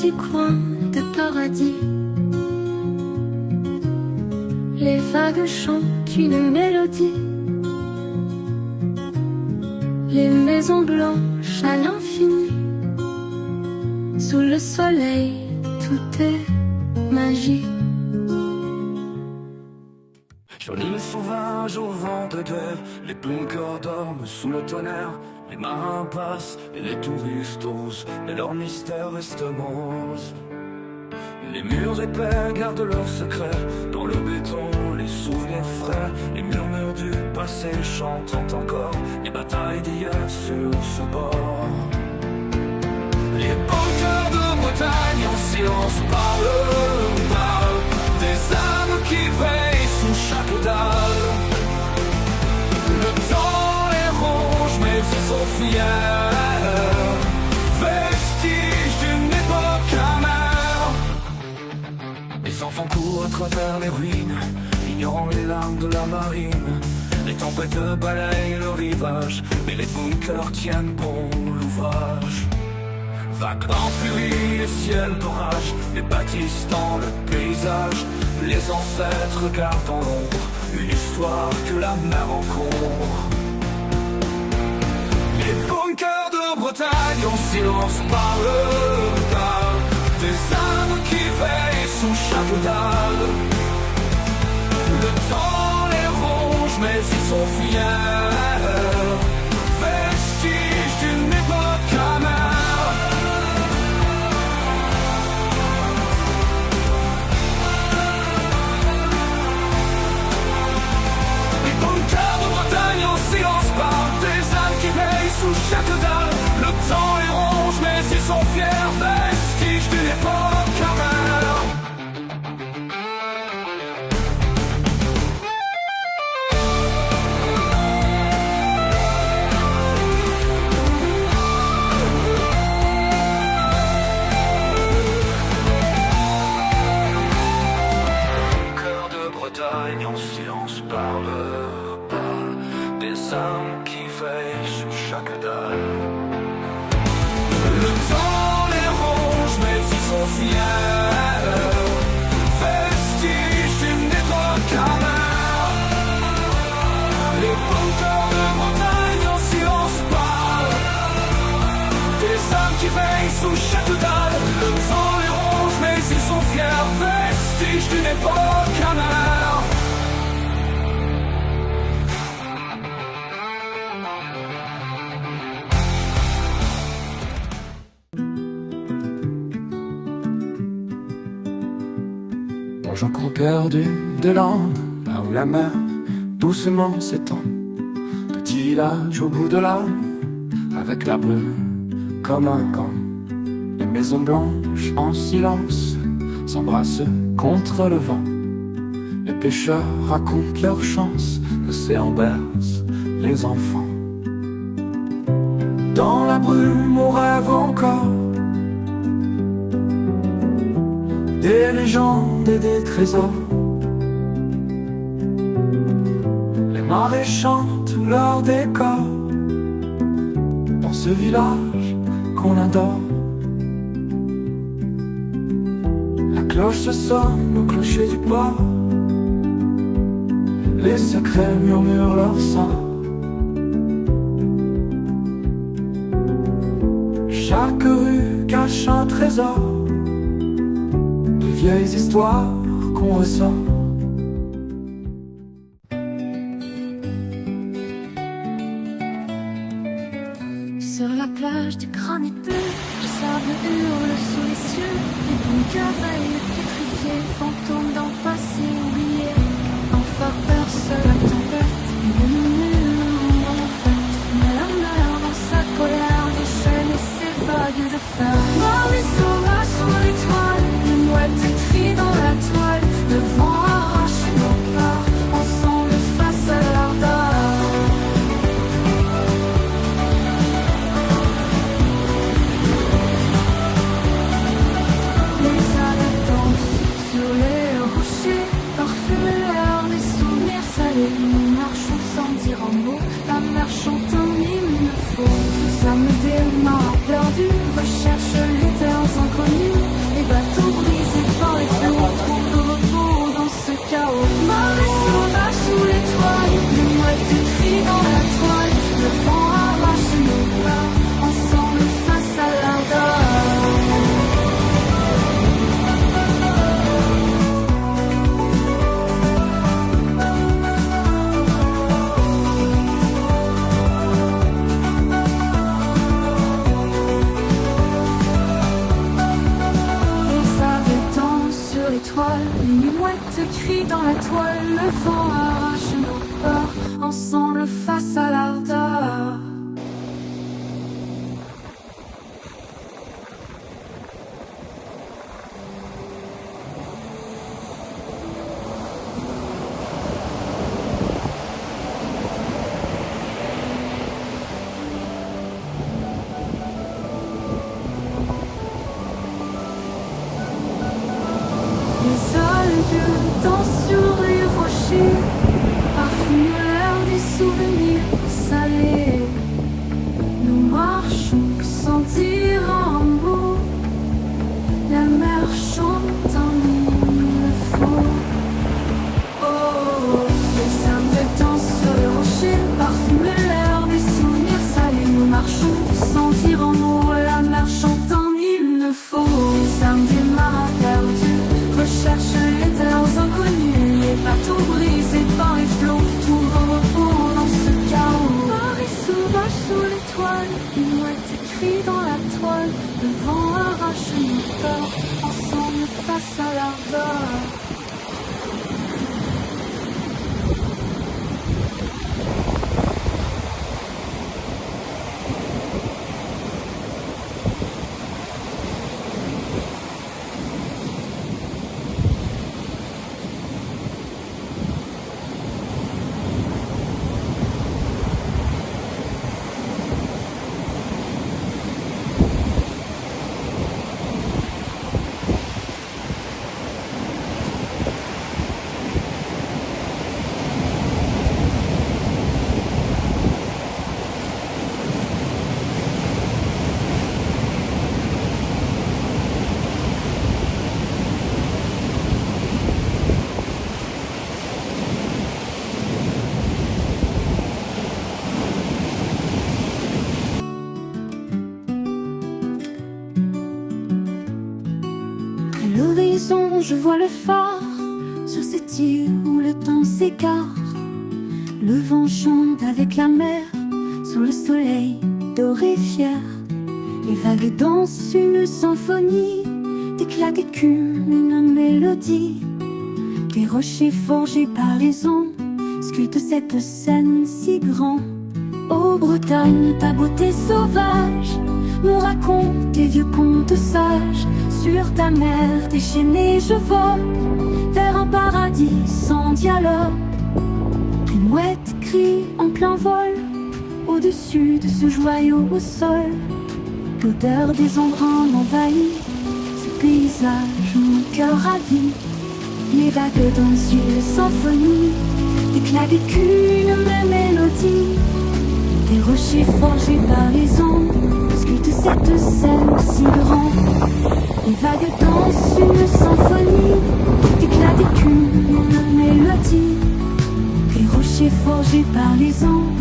petit coin de paradis. Les vagues chantent une mélodie. Les maisons blanches à l'infini. Sous le soleil, tout est magie. Sur l'île sauvage au vent de guerre, les bunkers dorment sous le tonnerre. Les marins passent et les touristes osent, mais leur mystère reste morose. Les murs épais gardent leurs secrets, dans le béton les souvenirs frais. Les murmures du passé chantent encore les batailles d'hier sur ce bord. Les bunkers de Bretagne en silence parlent des âmes qui veillent sous chaque dalle. Le temps les ronge mais ils sont fiers, vestiges d'une époque amère. Les enfants courent à travers les ruines, ignorant les larmes de la marine. Les tempêtes balayent le rivage, mais les bunkers tiennent bon l'ouvrage. Vagues en furie et ciel d'orage, les bâtisses dans le paysage. Les ancêtres gardent dans l'ombre une histoire que la mer encombre. Les bunkers de Bretagne en silence parlent des âmes qui veillent sous chaque dalle. Le temps les ronge mais ils sont fiers, vestiges d'une époque amère. Sous chaque dalle, le temps les ronge, mais ils sont fiers, vestiges d'une époque amère. Cœur de Bretagne en silence parle des âmes qui veillent sous chaque dalle. Le temps les ronge mais ils sont fiers, vestiges d'une époque amère. Les bunkers de Bretagne en silence parlent des âmes qui veillent sous chaque dalle. Le temps les ronge mais ils sont fiers, vestiges d'une époque amère. J'en cours perdu de l'Inde, là où la mer doucement s'étend. Petit village au bout de l'âne, avec la brume comme un camp. Les maisons blanches en silence s'embrassent contre le vent. Les pêcheurs racontent leur chance, l'océan berce les enfants. Dans la brume on rêve encore des légendes et des trésors. Les marées chantent leur décor dans ce village qu'on adore. La cloche sonne au clocher du port. Les secrets murmurent leur sang. Chaque rue cache un trésor, vieilles histoires qu'on ressent. Sur la plage du granit bleu, le sable hurle sous les cieux. Les bunkers veillent pétrifiés, fantômes d'un passé oublié. En farpeur seul la tempête, et le monde en fête. Mais la mer dans sa colère déchaîne et ses vagues de fer. Marie sauvage sur l'étoile, les mouettes écrites dans la toile. Le vent arrache nos peurs, ensemble face à l'ardeur. Les algues dansent sur les rochers, parfument l'air, les souvenirs salés. Nous marchons sans dire un mot, la mer chante un hymne faux. Nous sommes des marins perdus, recherchent les terres inconnues. ensemble face à l'ardeur. Les adieux dansent sur les rochers, parfument l'air des souvenirs salés. Nous marchons sans dire un mot, la mer chante un hymne faux. Oh, les âmes dansent sur les rochers, parfument l'air des souvenirs salés. Nous marchons sans dire un mot, la mer chante un hymne faux. Les âmes des marins perdus recherche les terres inconnues, les bateaux brisés par les flots, tout repos dans ce chaos. Paris sauvage sous l'étoile, une mouette écrit dans la toile, le vent arrache nos peurs, ensemble face à l'ardeur. À l'horizon, je vois le phare sur cette île où le temps s'égare. Le vent chante avec la mer sous le soleil doré fier. Les vagues dansent une symphonie, d'éclats d'écume, une mélodie. Des rochers forgés par les ondes sculptent cette scène si grande. Ô Bretagne, ta beauté sauvage me raconte des vieux contes sages. Sur ta mer déchaînée je vole vers un paradis sans dialogue. Une mouette crie en plein vol au-dessus de ce joyau au sol. L'odeur des embruns m'envahit, ce paysage mon cœur ravit. Les vagues dansent une symphonie, d'éclats d'écume, une même mélodie. Des rochers forgés par les ondes sculptent cette scène si grande. Les vagues dansent une symphonie, d'éclats d'écume, une mélodie. Les rochers forgés par les ondes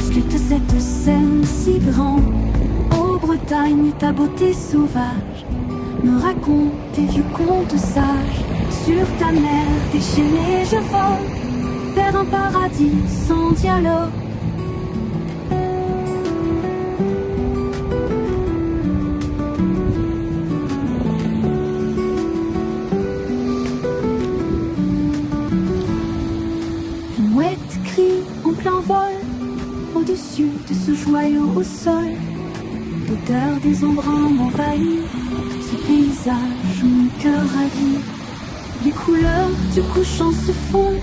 sculptent cette scène si grande. Ô Bretagne, ta beauté sauvage me raconte des vieux contes sages. Sur ta mer déchaînée je vole vers un paradis sans dialogue. Une mouette crie en plein vol au-dessus de ce joyau au sol. L'odeur des embruns m'envahit, ce paysage mon cœur ravit. Les couleurs du couchant se fondent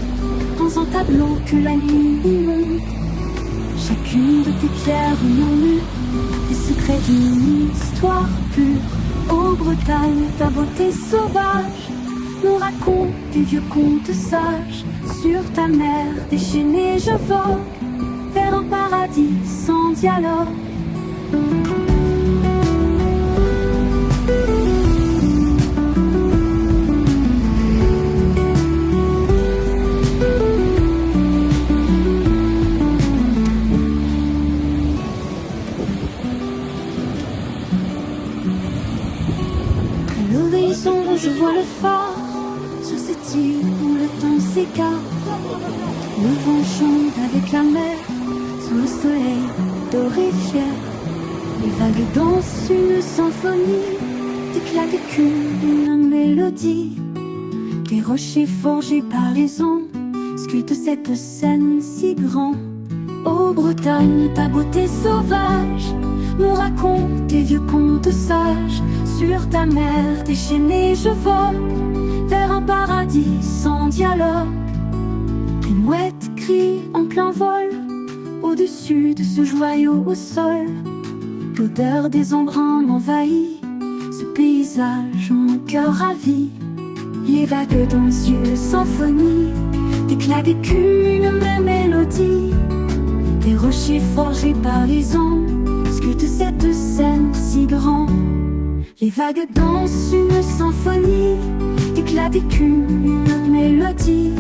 dans un tableau que la nuit inonde. Chacune de tes pierres murmure des secrets d'une histoire pure. Ô Bretagne, ta beauté sauvage me raconte des vieux contes sages. Sur ta mer déchaînée je vogue vers un paradis sans dialogue. Je vois le phare sur cette île où le temps s'égare. Le vent chante avec la mer sous le soleil doré fier. Les vagues dansent une symphonie, d'éclats d'écume, une mélodie. Des rochers forgés par les ondes sculptent cette scène si grande. Ô Ô Bretagne, ta beauté sauvage me raconte tes vieux contes sages. Sur ta mer déchaînée je vole vers un paradis sans dialogue. Une mouette crie en plein vol au-dessus de ce joyau au sol. L'odeur des embruns m'envahit, ce paysage mon cœur ravit. Les vagues dansent une symphonie, d'éclats d'écume une même mélodie. Des rochers forgés par les ondes sculptent cette scène si grande. Les vagues dansent une symphonie, d'éclats d'écume une mélodie.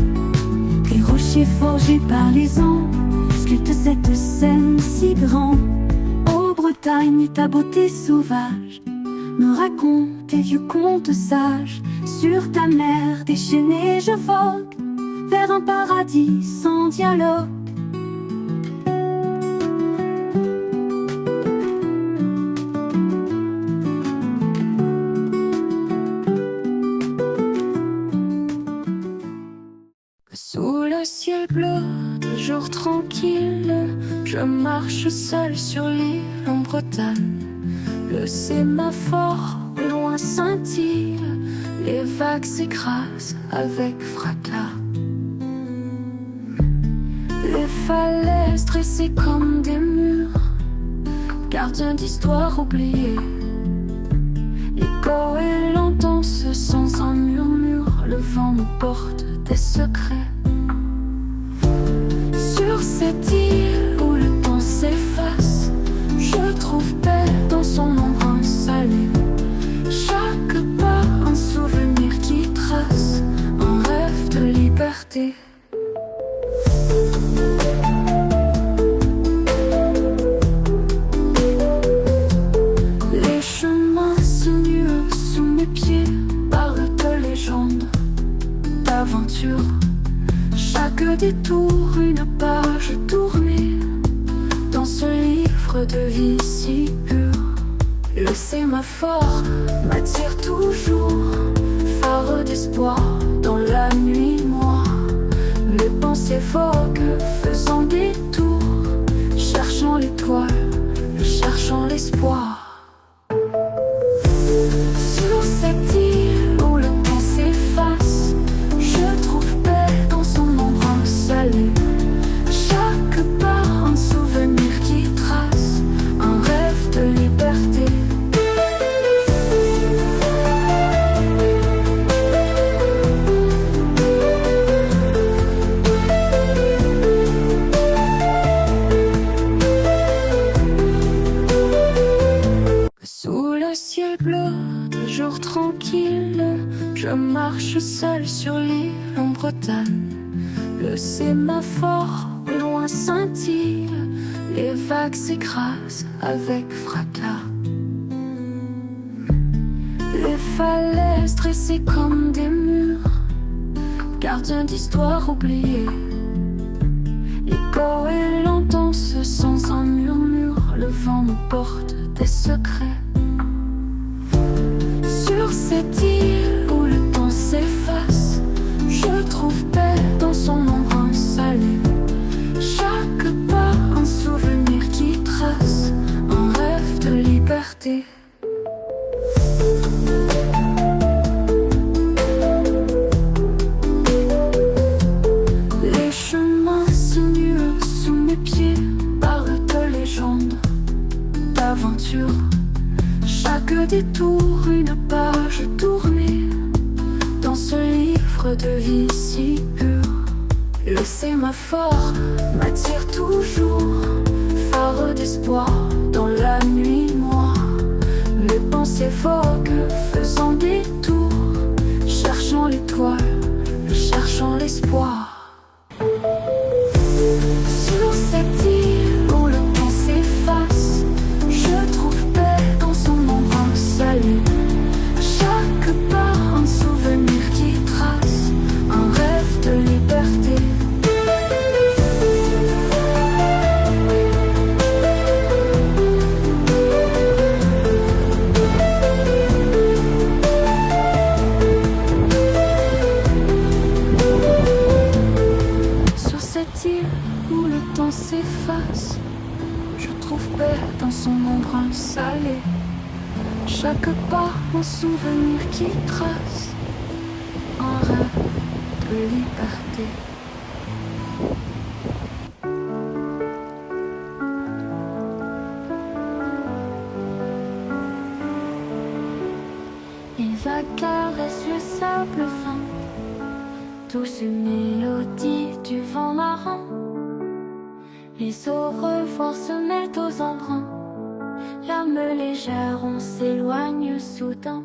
Des rochers forgés par les ondes sculptent cette scène si grande. Ô Bretagne, ta beauté sauvage me raconte tes vieux contes sages. Sur ta mer déchaînée je vogue vers un paradis sans dialogue. Sous le ciel bleu, toujours tranquille, je marche seul sur l'île en Bretagne. Le sémaphore au loin scintille, les vagues s'écrasent avec fracas. Les falaises dressées comme des murs, gardiens d'histoire oubliés. L'écho et l'entence sans un murmure, le vent nous porte des secrets. Sur cette île où le temps s'efface, je trouve paix dans son empreinte salée. Chaque pas un souvenir qui trace un rêve de liberté. Les chemins sinueux sous mes pieds parlent de légendes, d'aventure. Chaque détour une page tournée dans ce livre de vie si pur. Le sémaphore m'attire toujours, phare d'espoir dans la nuit noire. Mes pensées voguent, faisant des tours, cherchant l'étoile, cherchant l'espoir. Sur cette île où le temps s'efface, je trouve paix dans son empreinte salée. Chaque pas un souvenir qui trace un rêve de liberté. Sous le ciel bleu, toujours tranquille, je marche seul sur l'île en Bretagne. Le sémaphore au loin scintille, les vagues s'écrasent avec fracas. Les falaises dressées comme des murs, gardiens d'histoire oubliés. L'écho et l'entence sans un murmure, le vent nous porte des secrets. Sur cette île où le temps s'efface, je trouve paix dans son empreinte salée. Chaque pas un souvenir qui trace un rêve de liberté. Les chemins sinueux sous mes pieds parlent de légendes, d'aventure. Chaque détour une page tournée dans ce livre de vie si pur. Le sémaphore m'attire toujours, phare d'espoir dans la nuit noire. Mes pensées voguent, faisant des tours, cherchant l'étoile, cherchant l'espoir. Sur cette île où le temps s'efface, je trouve paix dans son empreinte salée. Chaque pas un souvenir qui trace un rêve de liberté. face. Je trouve paix dans son empreinte salée. Chaque pas, un souvenir qui trace un rêve de liberté. Les vagues caressent le sable fin, douce mélodie du vent marin. Les au revoir se mêlent aux embruns, l'âme légère, on s'éloigne soudain.